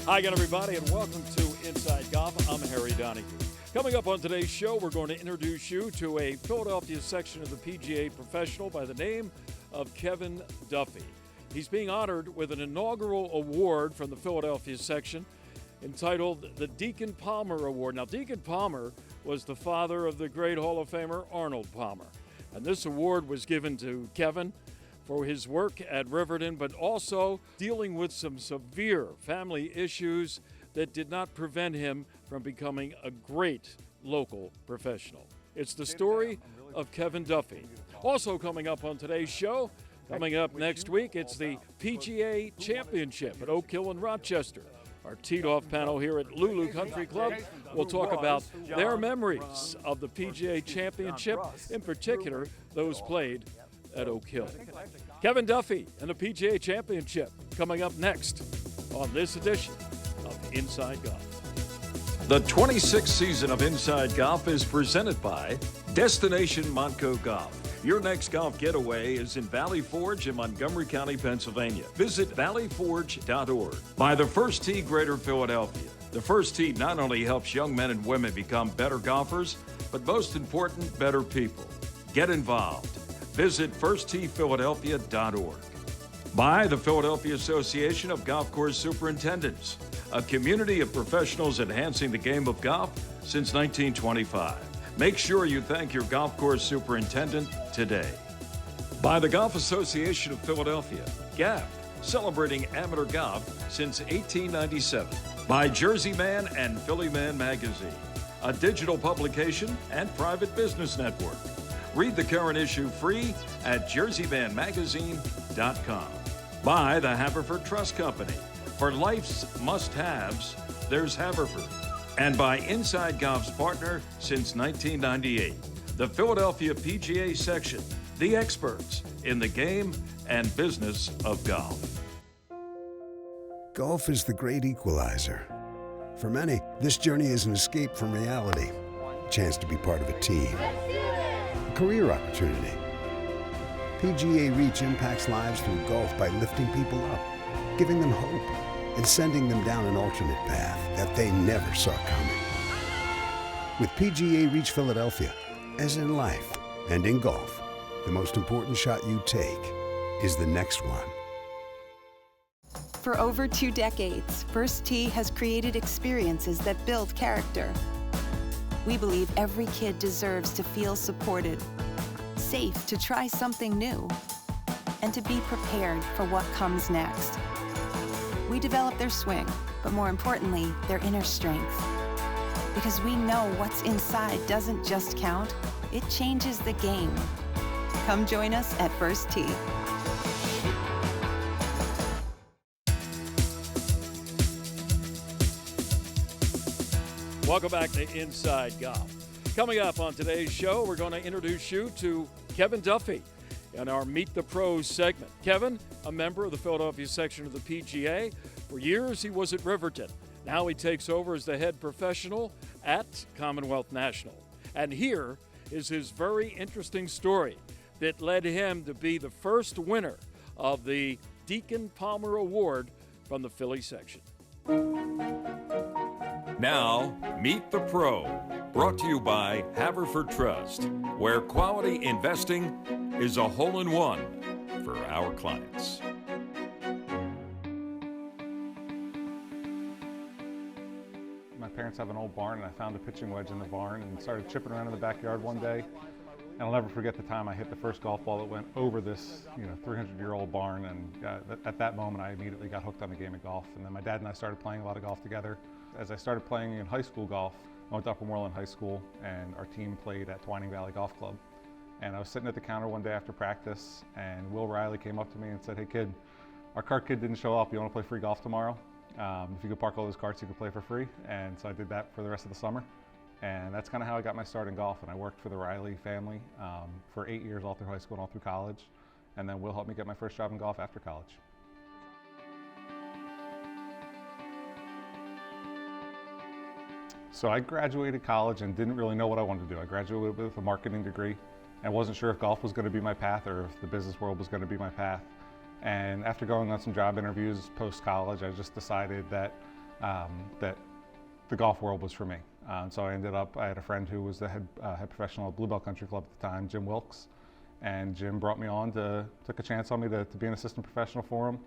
Hi again, everybody, and welcome to Inside Golf. I'm Harry Donahue. Coming up on today's show, we're going to introduce you to a Philadelphia section of the PGA professional by the name of Kevin Duffy. He's being honored with an inaugural award from the Philadelphia section entitled the Deacon Palmer Award. Now, Deacon Palmer was the father of the great Hall of Famer Arnold Palmer. And this award was given to Kevin for his work at Riverton, but also dealing with some severe family issues that did not prevent him from becoming a great local professional. It's the story of Kevin Duffy. Also coming up on today's show, coming up next week, it's the PGA Championship at Oak Hill in Rochester. Our teed-off panel here at Riverton Country Club will talk about their memories of the PGA Championship, in particular those played at Oak Hill. Kevin Duffy and the PGA Championship coming up next on this edition of Inside Golf. The 26th season of Inside Golf is presented by Destination Montco Golf. Your next golf getaway is in Valley Forge in Montgomery County, Pennsylvania. Visit valleyforge.org. By the First Tee Greater Philadelphia. The First Tee not only helps young men and women become better golfers, but most important, better people. Get involved. Visit firstteephiladelphia.org. By the Philadelphia Association of Golf Course Superintendents, a community of professionals enhancing the game of golf since 1925. Make sure you thank your golf course superintendent today. By the Golf Association of Philadelphia, GAF, celebrating amateur golf since 1897. By Jersey Man and Philly Man Magazine, a digital publication and private business network. Read the current issue free at jerseymanmagazine.com. By the Haverford Trust Company. For life's must-haves, there's Haverford. And by Inside Golf's partner since 1998, the Philadelphia PGA section, the experts in the game and business of golf. Golf is the great equalizer. For many, this journey is an escape from reality, a chance to be part of a team, a career opportunity. PGA Reach impacts lives through golf by lifting people up, giving them hope, and sending them down an alternate path that they never saw coming. With PGA Reach Philadelphia, as in life and in golf, the most important shot you take is the next one. For over 2 decades, First Tee has created experiences that build character. We believe every kid deserves to feel supported, safe to try something new, and to be prepared for what comes next. We develop their swing, but more importantly, their inner strength. Because we know what's inside doesn't just count, it changes the game. Come join us at First Tee. Welcome back to Inside Golf. Coming up on today's show, we're going to introduce you to Kevin Duffy in our Meet the Pros segment. Kevin, a member of the Philadelphia section of the PGA. For years, he was at Riverton. Now he takes over as the head professional at Commonwealth National. And here is his very interesting story that led him to be the first winner of the Deacon Palmer Award from the Philly section. Now, Meet the Pro, brought to you by Haverford Trust, where quality investing is a hole-in-one for our clients. My parents have an old barn, and I found a pitching wedge in the barn and started chipping around in the backyard one day. And I'll never forget the time I hit the first golf ball that went over this 300-year-old barn, and at that moment I immediately got hooked on the game of golf. And then my dad and I started playing a lot of golf together. As I started playing in high school golf, I went to Upper Moreland High School, and our team played at Twining Valley Golf Club. And I was sitting at the counter one day after practice, and Will Riley came up to me and said, "Hey kid, our cart kid didn't show up. You want to play free golf tomorrow? If you could park all those carts, you could play for free." And so I did that for the rest of the summer. And that's kind of how I got my start in golf. And I worked for the Riley family for 8 years, all through high school and all through college. And then Will helped me get my first job in golf after college. So I graduated college and didn't really know what I wanted to do. I graduated with a marketing degree and wasn't sure if golf was going to be my path or if the business world was going to be my path. And after going on some job interviews post-college, I just decided that that the golf world was for me. And so I had a friend who was the head professional at Riverton Country Club at the time, Jim Wilkes, and Jim brought me on took a chance on me to be an assistant professional for him.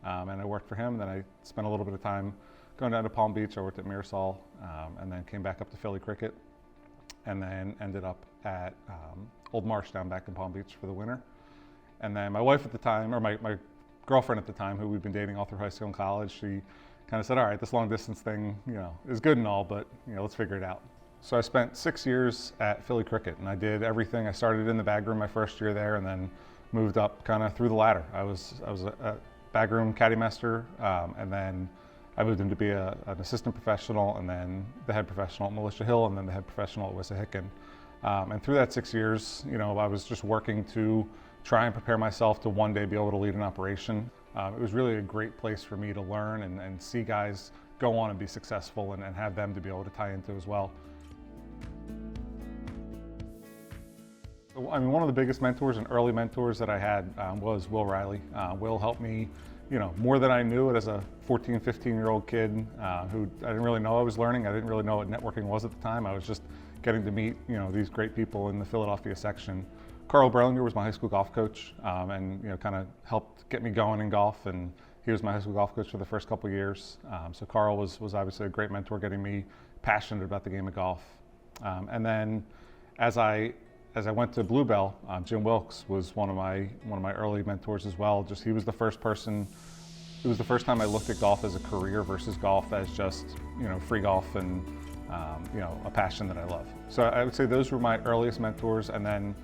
And I worked for him, and then I spent a little bit of time going down to Palm Beach. I worked at Mirasol, and then came back up to Philly Cricket, and then ended up at Old Marsh down back in Palm Beach for the winter. And then my wife at the time, or my girlfriend at the time, who we've been dating all through high school and college, she kind of said, all right, this long distance thing, is good and all, but let's figure it out. So I spent 6 years at Philly Cricket, and I did everything. I started in the bag room my first year there, and then moved up kind of through the ladder. I was a bag room caddy master, and then I moved in to be an assistant professional, and then the head professional at Militia Hill, and then the head professional at Wissahickon. And through that 6 years, I was just working to try and prepare myself to one day be able to lead an operation. It was really a great place for me to learn and see guys go on and be successful, and have them to be able to tie into as well. I mean, one of the biggest mentors and early mentors that I had was Will Riley. Will helped me, more than I knew it as a 14, 15-year-old kid who I didn't really know I was learning. I didn't really know what networking was at the time. I was just getting to meet, these great people in the Philadelphia section. Carl Berlinger was my high school golf coach, and kind of helped get me going in golf, and he was my high school golf coach for the first couple of years. So Carl was obviously a great mentor, getting me passionate about the game of golf. And then as I went to Bluebell, Jim Wilkes was one of my early mentors as well. Just he was the first person. It was the first time I looked at golf as a career versus golf as just free golf and a passion that I love. So I would say those were my earliest mentors. And then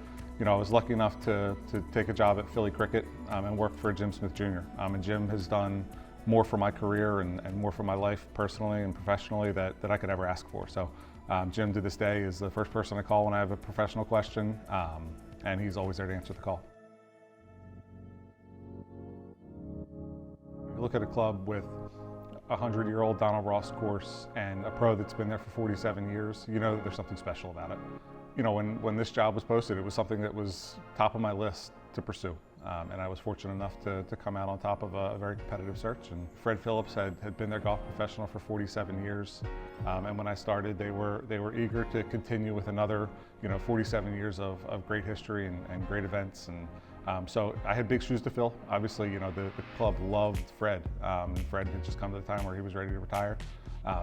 I was lucky enough to take a job at Philly Cricket and work for Jim Smith Jr. And Jim has done more for my career and more for my life personally and professionally that I could ever ask for. So Jim to this day is the first person I call when I have a professional question, and he's always there to answer the call. You look at a club with a 100-year-old Donald Ross course and a pro that's been there for 47 years, that there's something special about it. When this job was posted, it was something that was top of my list to pursue. And I was fortunate enough to come out on top of a very competitive search. And Fred Phillips had been their golf professional for 47 years. And when I started, they were eager to continue with another 47 years of great history and great events. And so I had big shoes to fill. Obviously, the club loved Fred. And Fred had just come to the time where he was ready to retire.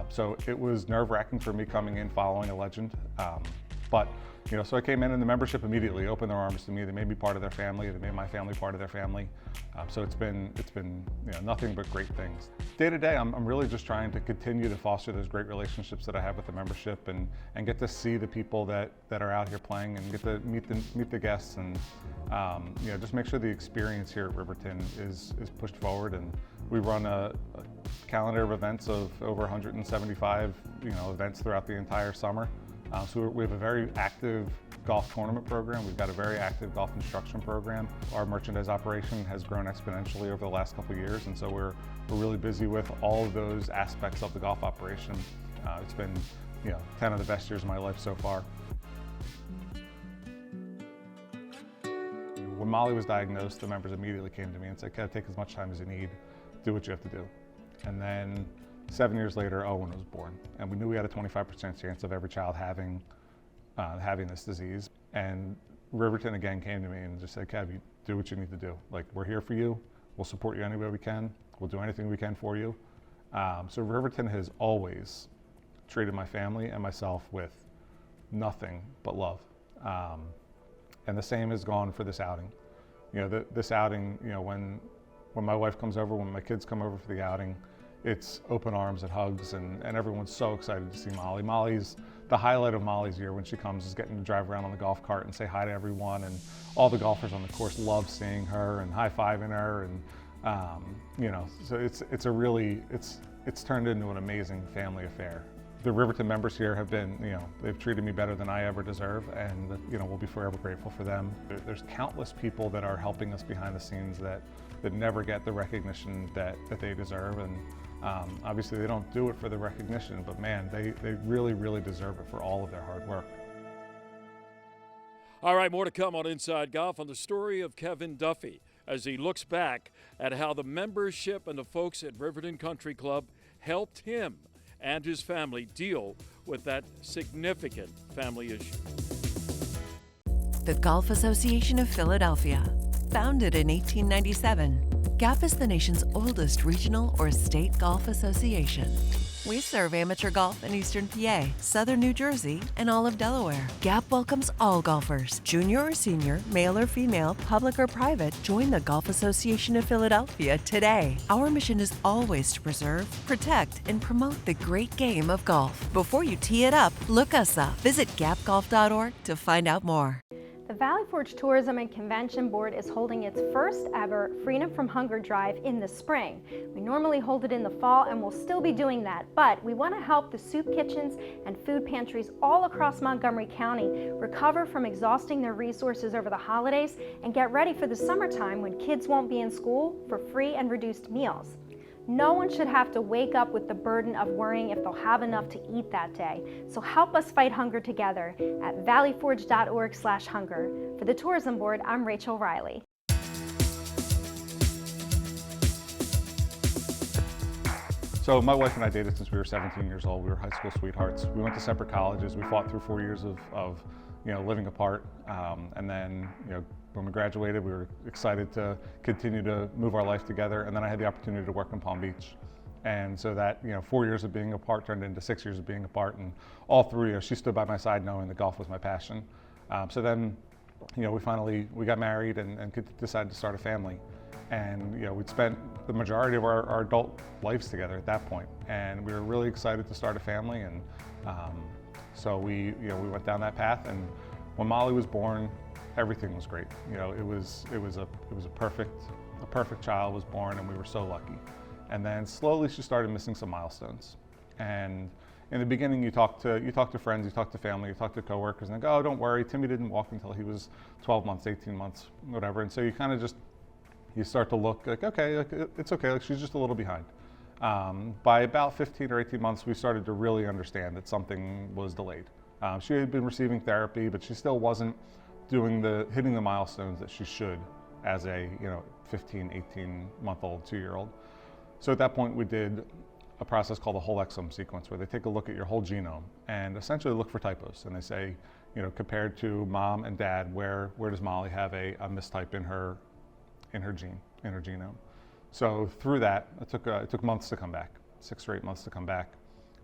So it was nerve-wracking for me coming in following a legend. But so I came in and the membership immediately opened their arms to me. They made me part of their family. They made my family part of their family. So it's been nothing but great things. Day to day, I'm really just trying to continue to foster those great relationships that I have with the membership and get to see the people that are out here playing and get to meet the guests and just make sure the experience here at Riverton is pushed forward. And we run a calendar of events of over 175 events throughout the entire summer. So we have a very active golf tournament program. We've got a very active golf instruction program. Our merchandise operation has grown exponentially over the last couple of years, and so we're really busy with all of those aspects of the golf operation. It's been 10 of the best years of my life so far. When Molly was diagnosed, the members immediately came to me and said, "Kev, take as much time as you need, do what you have to do." And then 7 years later, Owen was born, and we knew we had a 25% chance of every child having this disease. And Riverton again came to me and just said, "Kev, you do what you need to do. Like, we're here for you. We'll support you any way we can. We'll do anything we can for you." So Riverton has always treated my family and myself with nothing but love. And the same has gone for this outing. This outing, when my wife comes over, when my kids come over for the outing, it's open arms and hugs, and everyone's so excited to see Molly. The highlight of Molly's year when she comes is getting to drive around on the golf cart and say hi to everyone, and all the golfers on the course love seeing her and high-fiving her, and so it's turned into an amazing family affair. The Riverton members here have been, they've treated me better than I ever deserve, and we'll be forever grateful for them. There's countless people that are helping us behind the scenes that never get the recognition that they deserve, and obviously they don't do it for the recognition, but man, they really, really deserve it for all of their hard work. All right, more to come on Inside Golf on the story of Kevin Duffy as he looks back at how the membership and the folks at Riverton Country Club helped him and his family deal with that significant family issue. The Golf Association of Philadelphia. Founded in 1897, GAP is the nation's oldest regional or state golf association. We serve amateur golf in Eastern PA, Southern New Jersey, and all of Delaware. GAP welcomes all golfers, junior or senior, male or female, public or private. Join the Golf Association of Philadelphia today. Our mission is always to preserve, protect, and promote the great game of golf. Before you tee it up, look us up. Visit gapgolf.org to find out more. The Valley Forge Tourism and Convention Board is holding its first ever Freedom from Hunger Drive in the spring. We normally hold it in the fall and we'll still be doing that, but we want to help the soup kitchens and food pantries all across Montgomery County recover from exhausting their resources over the holidays and get ready for the summertime when kids won't be in school for free and reduced meals. No one should have to wake up with the burden of worrying if they'll have enough to eat that day. So help us fight hunger together at valleyforge.org/hunger. For the Tourism Board, I'm Rachel Riley. So my wife and I dated since we were 17 years old. We were high school sweethearts. We went to separate colleges. We fought through 4 years of living apart. And then, when we graduated, we were excited to continue to move our life together. And then I had the opportunity to work in Palm Beach. And so that, 4 years of being apart turned into 6 years of being apart. And all through, she stood by my side knowing that golf was my passion. So then, we got married and decided to start a family. And, we'd spent the majority of our adult lives together at that point. And we were really excited to start a family. And so we went down that path. And when Molly was born, everything was great. It was a perfect child was born, and we were so lucky. And then slowly she started missing some milestones. And in the beginning, you talk to friends, you talk to family, you talk to coworkers, and they go, "Oh, don't worry, Timmy didn't walk until he was 12 months, 18 months, whatever." And so you kind of you start to look like, okay, it's okay, like she's just a little behind. By about 15 or 18 months, we started to really understand that something was delayed. She had been receiving therapy, but she still wasn't hitting the milestones that she should as a 15, 18-month-old, 2-year-old. So at that point, we did a process called the whole exome sequence, where they take a look at your whole genome and essentially look for typos. And they say, compared to mom and dad, where does Molly have a mistype in her genome? So through that, it took months to come back, 6 or 8 months to come back.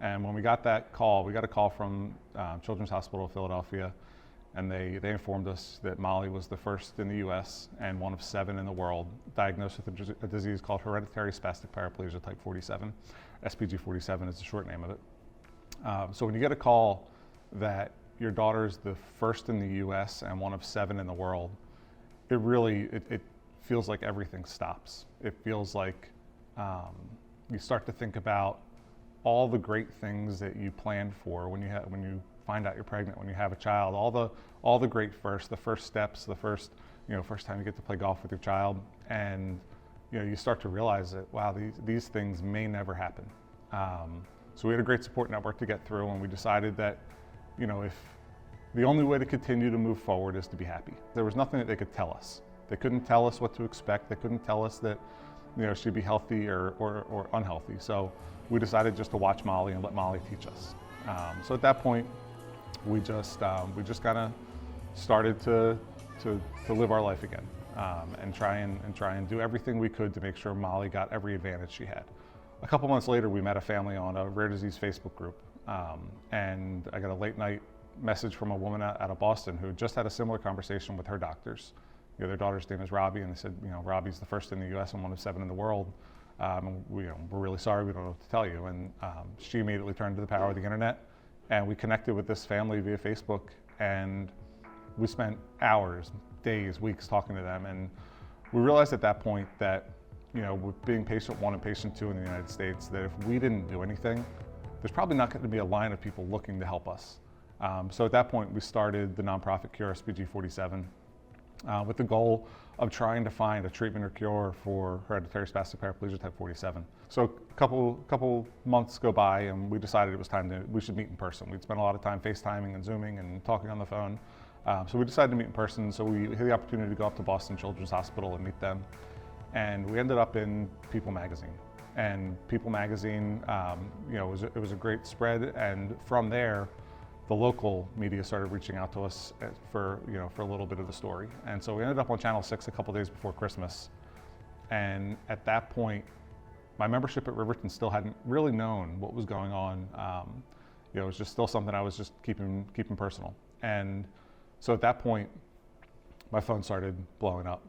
And when we got that call, we got a call from Children's Hospital of Philadelphia. And they informed us that Molly was the first in the U.S. and one of 7 in the world diagnosed with a disease called hereditary spastic paraplegia type 47. SPG 47 is the short name of it. So when you get a call that your daughter's the first in the U.S. and one of 7 in the world, it feels like everything stops. It feels like you start to think about all the great things that you planned for when you find out you're pregnant, when you have a child, all the great the first steps, the first time you get to play golf with your child, and you start to realize that, wow, these things may never happen. So we had a great support network to get through, and we decided that if the only way to continue to move forward is to be happy. There was nothing that they could tell us. They couldn't tell us what to expect. They couldn't tell us that she'd be healthy or unhealthy. So we decided just to watch Molly and let Molly teach us. So at that point, we just kind of started to live our life again, and try and do everything we could to make sure Molly got every advantage she had. A couple months later, we met a family on a rare disease Facebook group, and I got a late night message from a woman out of Boston who just had a similar conversation with her doctors. Their daughter's name is Robbie, and they said, Robbie's the first in the U.S. and one of 7 in the world. And we're really sorry, we don't know what to tell you. And she immediately turned to the power of the internet, and we connected with this family via Facebook, and we spent hours, days, weeks talking to them. And we realized at that point that, with being patient 1 and patient 2 in the United States, that if we didn't do anything, there's probably not going to be a line of people looking to help us. So at that point, we started the nonprofit Cure SPG 47 with the goal of trying to find a treatment or cure for hereditary spastic paraplegia type 47. So a couple months go by, and we decided it was time we should meet in person. We'd spent a lot of time FaceTiming and Zooming and talking on the phone. So we decided to meet in person. So we had the opportunity to go up to Boston Children's Hospital and meet them. And we ended up in People magazine. And People magazine, it was a great spread, and from there, the local media started reaching out to us for a little bit of the story. And so we ended up on Channel 6 a couple days before Christmas. And at that point, my membership at Riverton still hadn't really known what was going on. It was just still something I was just keeping personal. And so at that point, my phone started blowing up.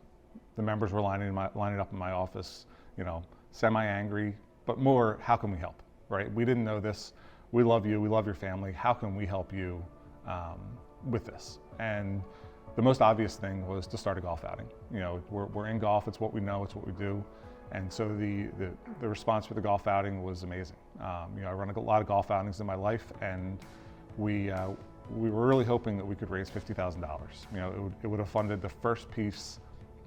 The members were lining up in my office, semi-angry, but more, how can we help, right? We didn't know this. We love you, we love your family. How can we help you with this? And the most obvious thing was to start a golf outing. We're in golf, it's what we know, it's what we do. And so the response for the golf outing was amazing. I run a lot of golf outings in my life, and we were really hoping that we could raise $50,000. It would have funded the first piece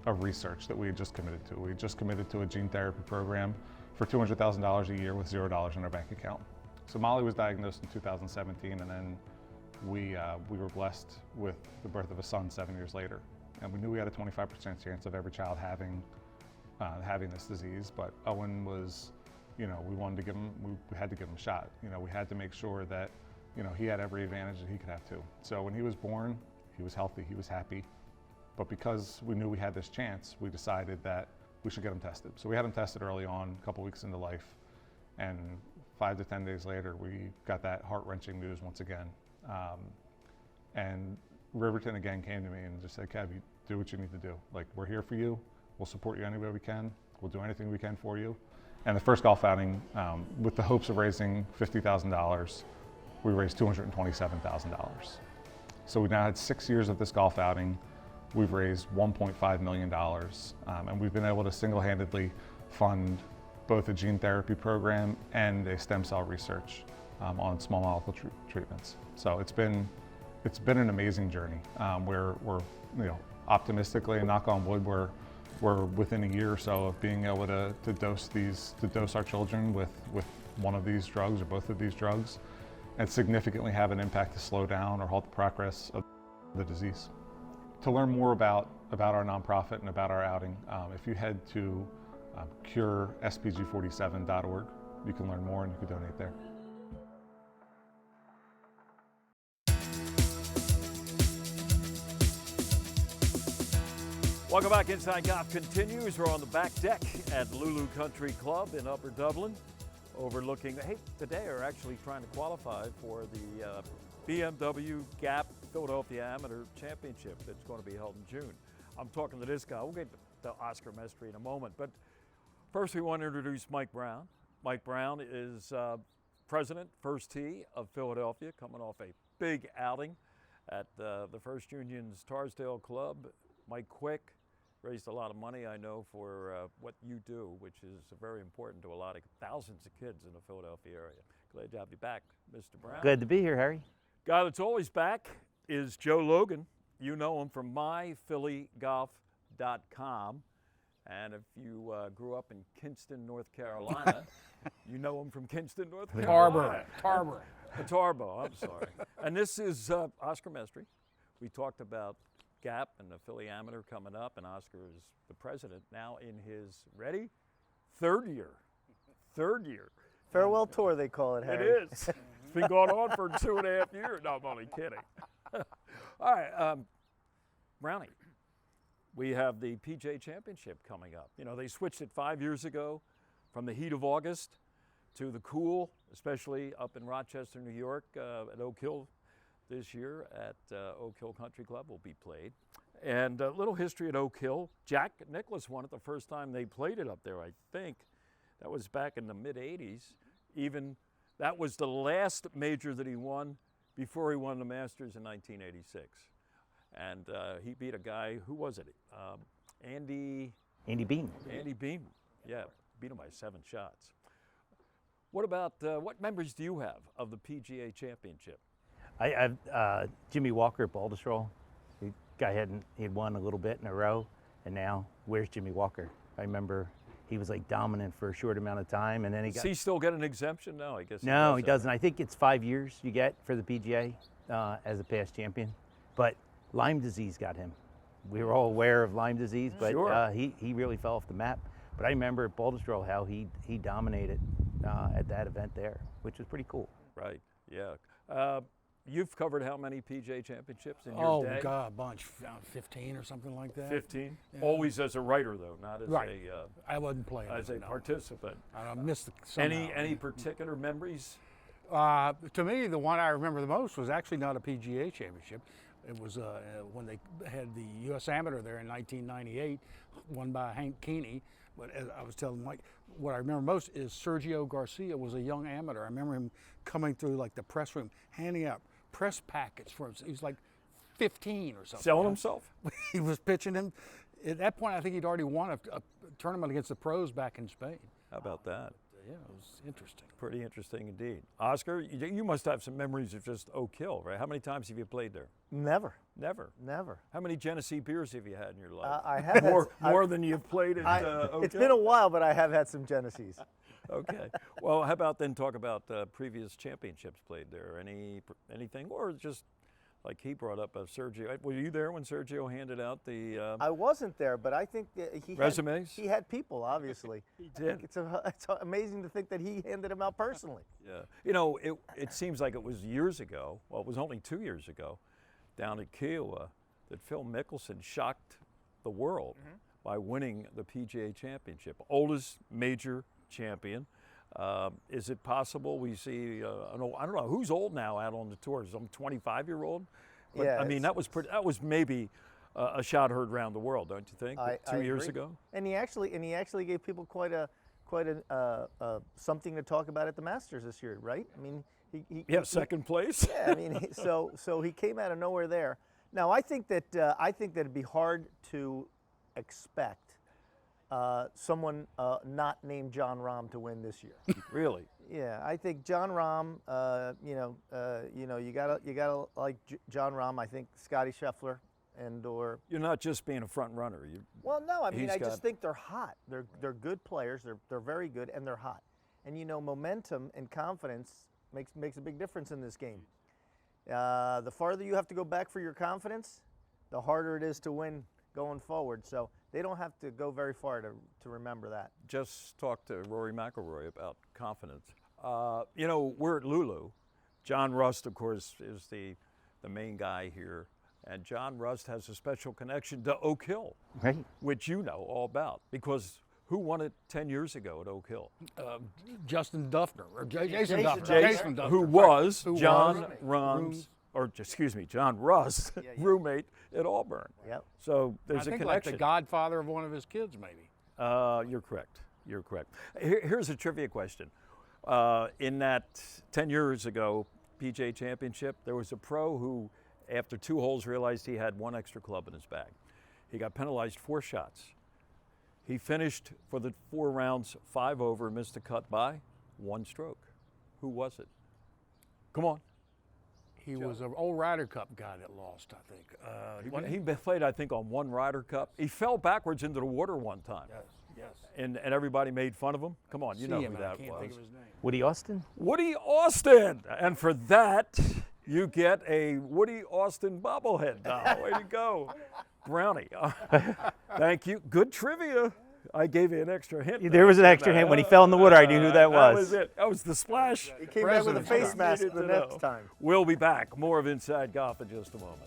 of research that we had just committed to. We had just committed to a gene therapy program for $200,000 a year with $0 in our bank account. So Molly was diagnosed in 2017, and then we were blessed with the birth of a son 7 years later. And we knew we had a 25% chance of every child having this disease, but Owen was, we had to give him a shot. We had to make sure that, he had every advantage that he could have too. So when he was born, he was healthy, he was happy. But because we knew we had this chance, we decided that we should get him tested. So we had him tested early on, a couple weeks into life, and 5 to 10 days later, we got that heart-wrenching news once again. And Riverton again came to me and just said, Kev, you do what you need to do. Like, we're here for you. We'll support you any way we can. We'll do anything we can for you. And the first golf outing, with the hopes of raising $50,000, we raised $227,000. So we now had 6 years of this golf outing. We've raised $1.5 million, and we've been able to single-handedly fund both a gene therapy program and a stem cell research on small molecule treatments. So it's been an amazing journey. We're optimistically, and knock on wood, we're within a year or so of being able to dose our children with one of these drugs or both of these drugs, and significantly have an impact to slow down or halt the progress of the disease. To learn more about our nonprofit and about our outing, if you head to curespg47.org, you can learn more and you can donate there. Welcome back. Inside Golf continues. We're on the back deck at Riverton Country Club in Upper Dublin, overlooking, today are actually trying to qualify for the BMW Gap Philadelphia Amateur Championship that's going to be held in June. I'm talking to this guy. We'll get to Oscar Mestre in a moment, but first we want to introduce Mike Brown. Mike Brown is president, First Tee of Philadelphia, coming off a big outing at the First Union's Tarsdale Club. Mike Quick raised a lot of money, I know, for what you do, which is very important to a lot of thousands of kids in the Philadelphia area. Glad to have you back, Mr. Brown. Glad to be here, Harry. Guy that's always back is Joe Logan. You know him from myphillygolf.com. And if you grew up in Kinston, North Carolina, you know him from Kinston, North Carolina. Tarboro, I'm sorry. And this is Oscar Mestre. We talked about Gap and the Philly Amateur coming up, and Oscar is the president now in his, ready? Third year. Farewell tour, they call it, Harry. It is. It's been going on for 2.5 years. No, I'm only kidding. All right, Brownie, we have the PGA Championship coming up. You know, they switched it 5 years ago from the heat of August to the cool, especially up in Rochester, New York, at Oak Hill. This year at Oak Hill Country Club will be played. And a little history at Oak Hill. Jack Nicklaus won it the first time they played it up there, I think. That was back in the mid-'80s. Even that was the last major that he won before he won the Masters in 1986. And he beat a guy, who was it? Andy Bean. Andy Bean, yeah, beat him by 7 shots. What about, what members do you have of the PGA Championship? I have Jimmy Walker at Baltusrol. The guy had won a little bit in a row, and now where's Jimmy Walker? I remember he was like dominant for a short amount of time, and then he got. Does he still get an exemption? No, I guess. No, he doesn't. I think it's 5 years you get for the PGA as a past champion, but Lyme disease got him. We were all aware of Lyme disease, but sure. He really fell off the map. But I remember at Baltusrol how he dominated at that event there, which was pretty cool. Right, yeah. You've covered how many PGA Championships in your day? Oh, God, a bunch. 15 or something like that. 15? Yeah. Always as a writer, though, not as Right. a I wasn't playing. as a no. participant. I missed somehow. Any particular memories? To me, the one I remember the most was actually not a PGA Championship. It was when they had the U.S. Amateur there in 1998, won by Hank Keeney. But as I was telling Mike, what I remember most is Sergio Garcia was a young amateur. I remember him coming through like the press room, handing out press packets for him. He was like 15 or something. Selling himself? He was pitching him. At that point, I think he'd already won a tournament against the pros back in Spain. How about that? Yeah, it was interesting. Pretty interesting indeed. Oscar, you must have some memories of just Oak Hill, right? How many times have you played there? Never. Never. Never. How many Genesee beers have you had in your life? I have more than you've played at Oak It's Hill? been a while, but I have had some Genesees. Okay. Well, how about then talk about previous championships played there? Anything, or just like he brought up Sergio? Were you there when Sergio handed out the I wasn't there, but I think that resumes? He had people, obviously. He did. It's amazing to think that he handed them out personally. Yeah. You know, it seems like it was years ago. Well, it was only 2 years ago, down at Kiowa, that Phil Mickelson shocked the world by winning the PGA Championship, oldest major champion. Is it possible we see? I don't know who's old now out on the tour. Some 25-year-old. Yeah, I mean that was maybe a shot heard around the world, don't you think? I 2 years agree. ago. And he actually gave people quite a something to talk about at the Masters this year, right? I mean, he second place. Yeah, I mean, so he came out of nowhere there. Now I think that it'd be hard to expect someone not named John Rahm to win this year. Really? Yeah, I think John Rahm. You gotta like John Rahm. I think Scotty Scheffler or. You're not just being a front runner. Well, no, I mean I just just think they're hot. They're good players. They're very good and they're hot. And momentum and confidence makes a big difference in this game. The farther you have to go back for your confidence, the harder it is to win going forward. So they don't have to go very far to remember that. Just talked to Rory McIlroy about confidence. We're at Lulu. John Rust, of course, is the main guy here. And John Rust has a special connection to Oak Hill, Right. which you know all about. Because who won it 10 years ago at Oak Hill? Justin Duffner, or Jason Duffner. Jason Duffner. Who was Who John was Rahm's, John Rust's roommate at Auburn. Yep. So I there's a think connection. like the godfather of one of his kids, maybe. You're correct. You're correct. Here's a trivia question. In that 10 years ago PGA Championship, there was a pro who, after 2 holes, realized he had 1 extra club in his bag. He got penalized 4 shots. He finished for the 4 rounds 5 over, missed the cut by 1 stroke. Who was it? Come on. He was an old Ryder Cup guy that lost, I think. He played, I think, on 1 Ryder Cup. He fell backwards into the water one time. Yes. And everybody made fun of him. Come on, you know who I that can't was. think of his name. Woody Austin? Woody Austin. And for that, you get a Woody Austin bobblehead doll. Way to go. Brownie. Thank you. Good trivia. I gave you an extra hint. There was an extra hint. When he fell in the water, I knew who that was. That was it. That was the splash. He came back with a President's face Cup. mask Needed the to next know. time. We'll be back. More of Inside Golf in just a moment.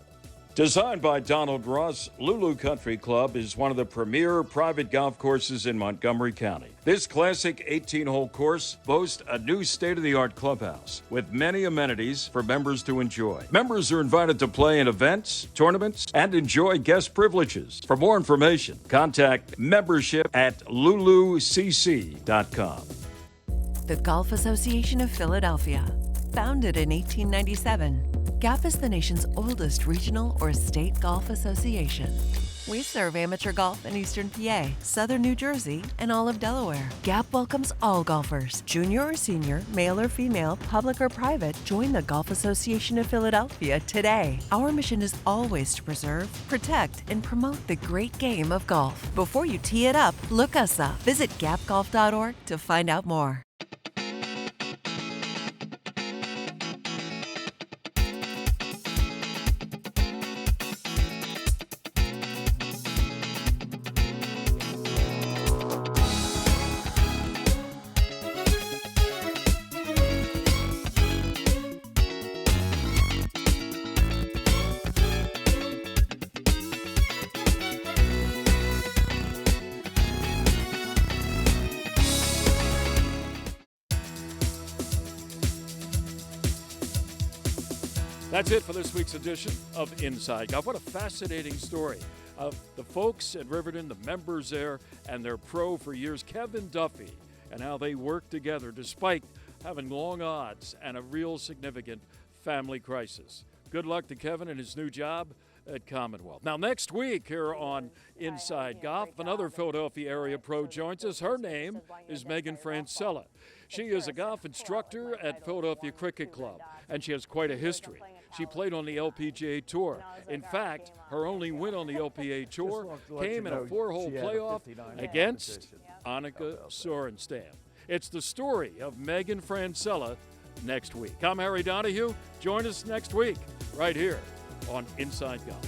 Designed by Donald Ross, Lulu Country Club is one of the premier private golf courses in Montgomery County. This classic 18-hole course boasts a new state-of-the-art clubhouse with many amenities for members to enjoy. Members are invited to play in events, tournaments, and enjoy guest privileges. For more information, contact membership at lulucc.com. The Golf Association of Philadelphia. Founded in 1897, GAP is the nation's oldest regional or state golf association. We serve amateur golf in Eastern PA, Southern New Jersey, and all of Delaware. GAP welcomes all golfers, junior or senior, male or female, public or private. Join the Golf Association of Philadelphia today. Our mission is always to preserve, protect, and promote the great game of golf. Before you tee it up, look us up. Visit gapgolf.org to find out more. That's it for this week's edition of Inside Golf. What a fascinating story of the folks at Riverton, the members there, and their pro for years, Kevin Duffy, and how they worked together despite having long odds and a real significant family crisis. Good luck to Kevin in his new job at Commonwealth. Now, next week here on Inside Golf, another Philadelphia area pro joins us. Her name is Megan Francella. She is a golf instructor at Philadelphia Cricket Club, and she has quite a history. She played on the LPGA Tour. In fact, her only win on the LPGA Tour came in a 4-hole playoff against Annika Sorenstam. It's the story of Megan Francella next week. I'm Harry Donahue. Join us next week right here on Inside Golf.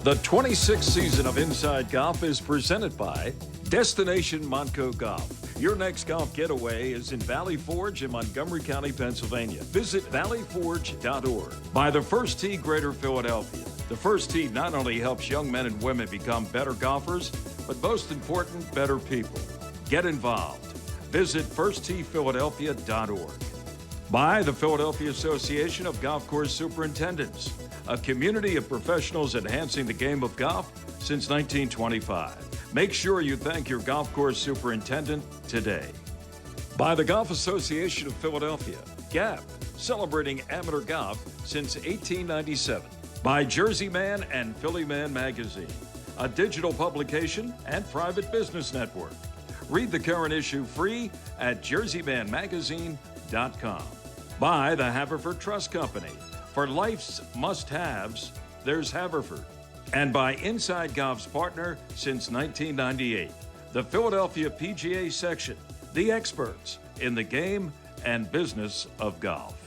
The 26th season of Inside Golf is presented by Destination Montco Golf. Your next golf getaway is in Valley Forge in Montgomery County, Pennsylvania. Visit valleyforge.org. By the First Tee Greater Philadelphia. The First Tee not only helps young men and women become better golfers, but most important, better people. Get involved. Visit firstteephiladelphia.org. By the Philadelphia Association of Golf Course Superintendents, a community of professionals enhancing the game of golf since 1925. Make sure you thank your golf course superintendent today. By the Golf Association of Philadelphia, GAP, celebrating amateur golf since 1897. By Jersey Man and Philly Man Magazine, a digital publication and private business network. Read the current issue free at jerseymanmagazine.com. By the Haverford Trust Company. For life's must-haves, there's Haverford. And by Inside Golf's partner since 1998, the Philadelphia PGA Section, the experts in the game and business of golf.